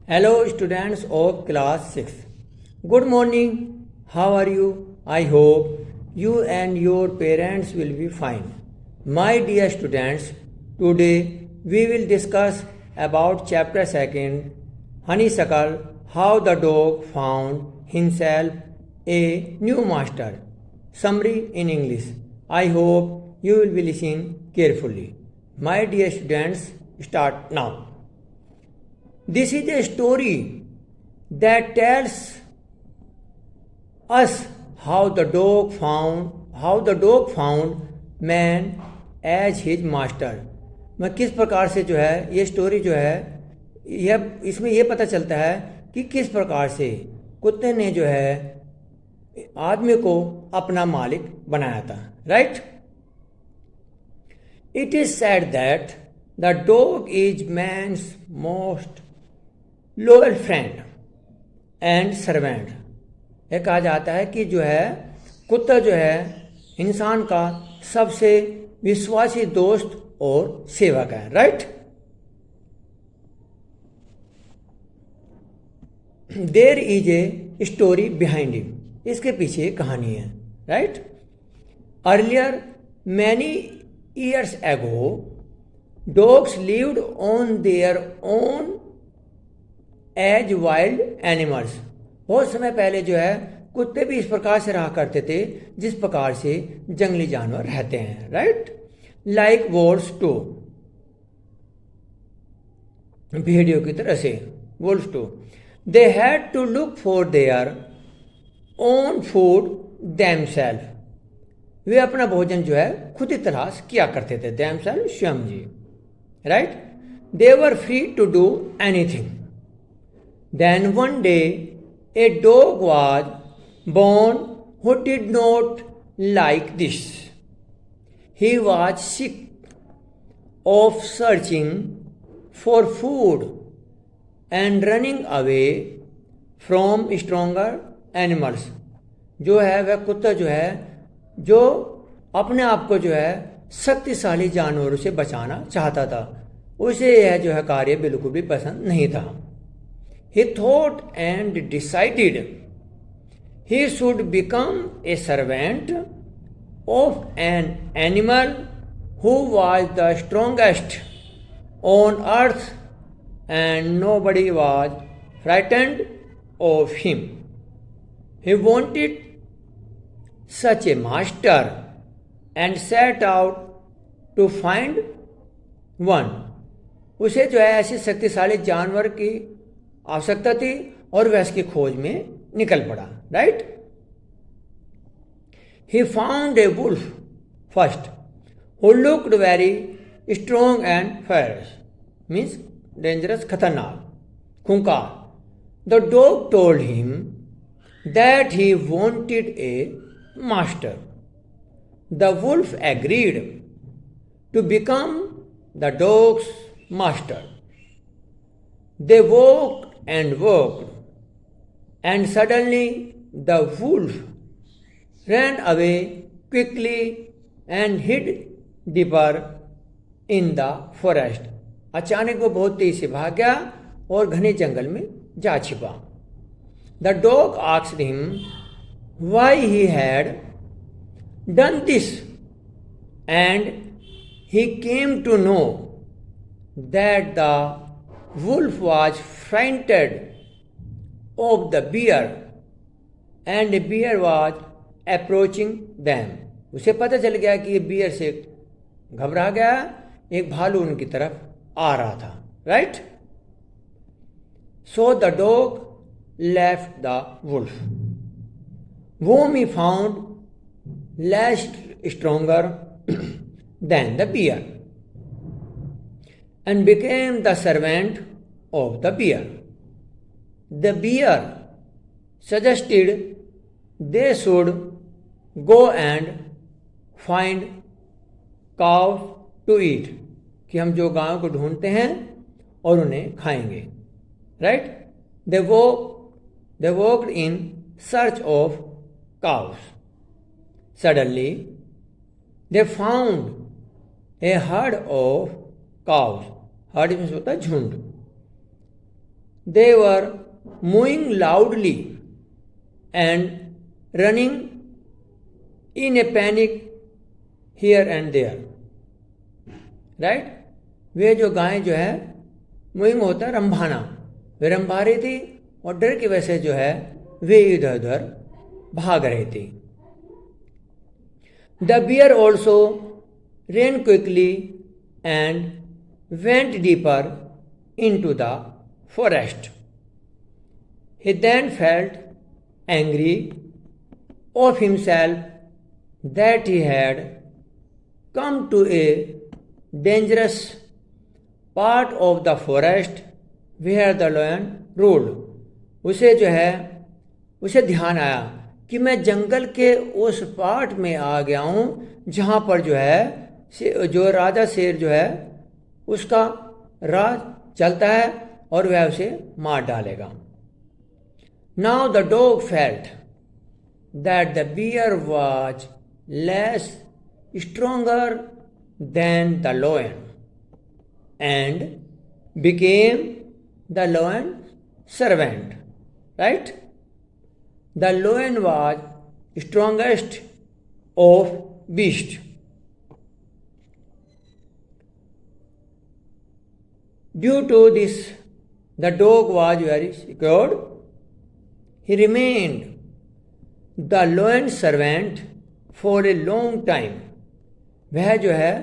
Hello, students of class 6. Good morning. How are you? I hope you and your parents will be fine. My dear students, today we will discuss about chapter 2nd, Honeysuckle, how the dog found himself a new master. Summary in English. I hope you will be listening carefully. My dear students, start now. This is a story that tells us how the dog found man as his master. मैं किस प्रकार से जो है ये story जो है यह इसमें यह पता चलता है कि किस प्रकार से कुत्ते ने जो है आदमी को अपना मालिक बनाया था. Right. It is said that the dog is man's most loyal friend and servant. यह कहा जाता है कि जो है कुत्ता जो है इंसान का सबसे विश्वासी दोस्त और सेवक है. Right. There is a story behind him. इसके पीछे कहानी है. Right. Earlier many years ago dogs lived on their own as wild animals. बहुत समय पहले जो है कुत्ते भी इस प्रकार से रहा करते थे जिस प्रकार से जंगली जानवर रहते हैं. राइट. Like wolves too. भेड़ियों की तरह से. Wolves too. They had to look for their own food themselves. वे अपना भोजन जो है खुद ही तलाश किया करते थे. देमसेल्फ स्वयं जी. Right. They were free to do anything. Then one day a dog was born who did not like this. He was sick of searching for food and running away from stronger animals. जो है वह कुत्ता जो है जो अपने आप को जो है शक्तिशाली जानवरों से बचाना चाहता था. उसे यह जो है कार्य बिल्कुल भी पसंद नहीं था. He thought and decided he should become a servant of an animal who was the strongest on earth and nobody was frightened of him. He wanted such a master and set out to find one. उसे जो है ऐसे शक्तिशाली जानवर की आवश्यकता थी और वह इसकी खोज में निकल पड़ा. Right. He found a wolf first who looked very strong and fierce. Means dangerous, खतरनाक, खूंखार. The dog told him that he wanted a master. The wolf agreed to become the dog's master. They walked and walked, and suddenly the wolf ran away quickly and hid deeper in the forest. अचानक वो बहुत तेजी से भाग गया और घने जंगल में जा छिपा. The dog asked him why he had done this, and he came to know that the wolf was frightened of the bear and the bear was approaching them. उसे पता चल गया कि ये बियर से घबरा गया, एक भालू उनकी तरफ आ रहा था. Right. So the dog left the wolf, whom he found less stronger than the bear, and became the servant of the bear. The bear suggested they should go and find cows to eat. कि हम जो गायों को ढूंढते हैं और उन्हें खाएंगे. Right. They walked in search of cows. Suddenly they found a herd of cows. Heard means होता है झुंड. They were mooing loudly and running in a panic here and there. Right? वे जो गायें जो है मूइंग होता है रंभाना, वे रंभा रही थी और डर की वजह से जो है वे इधर उधर भाग रही थी. The bear also ran quickly and went deeper into the forest. He then felt angry of himself that he had come to a dangerous part of the forest where the lion ruled. उसे जो है उसे ध्यान आया कि मैं जंगल के उस पार्ट में आ गया हूँ जहाँ पर जो है जो राजा शेर जो है उसका राज चलता है और वह उसे मार डालेगा. Now the dog felt that the bear was less stronger than the lion and became the lion's servant. Right? The lion was strongest of beasts. Due to this, the dog was very secured. He remained the lion's servant for a long time. वह जो है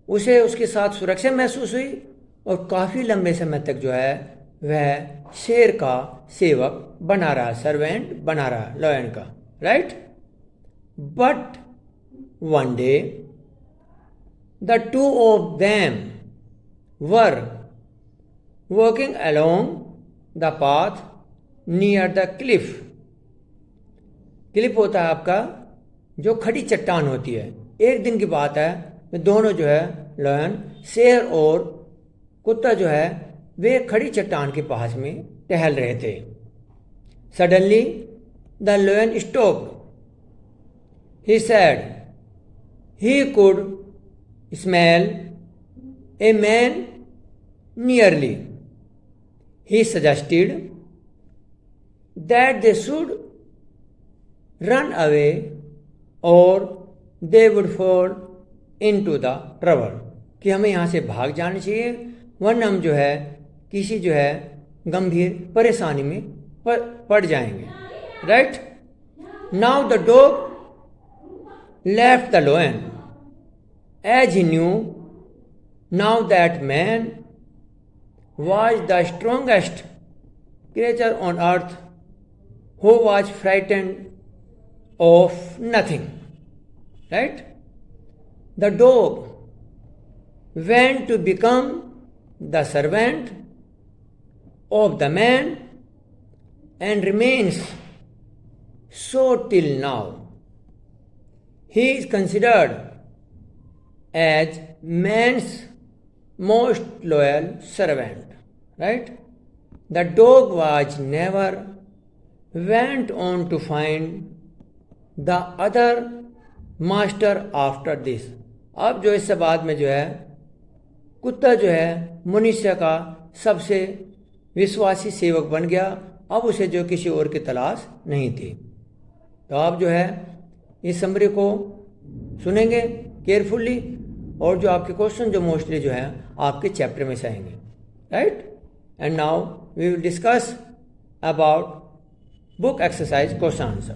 उसे उसके साथ सुरक्षा महसूस हुई और काफ़ी लंबे समय तक जो है वह शेर का सेवक बना रहा, सर्वेंट बना रहा लॉयन का. Right? But one day the two of them were walking along the path near the Cliff. Cliff होता है आपका जो खड़ी चट्टान होती है. एक दिन की बात है, दोनों जो है लॉयन, शेर और कुत्ता जो है वे खड़ी चट्टान के पास में टहल रहे थे. Suddenly the lion stopped. He said he could smell a man nearly. He suggested that they should run away or they would fall into the trouble. कि हमें यहाँ से भाग जाना चाहिए वरना हम जो है किसी जो है गंभीर परेशानी में पड़ जाएंगे. Right? Now the dog left the lion as he knew now that man was the strongest creature on earth who was frightened of nothing. Right? The dog went to become the servant of the man and remains so till now. He is considered as man's most loyal servant. Right? The dog was never went on to find the other master after this. अब जो इससे बाद में जो है कुत्ता जो है मनुष्य का सबसे विश्वासी सेवक बन गया. अब उसे जो किसी और की तलाश नहीं थी. तो आप जो है इस समरी को सुनेंगे केयरफुली और जो आपके क्वेश्चन जो मोस्टली जो है आपके चैप्टर में से आएंगे. Right? And now we will discuss about book exercise question answer.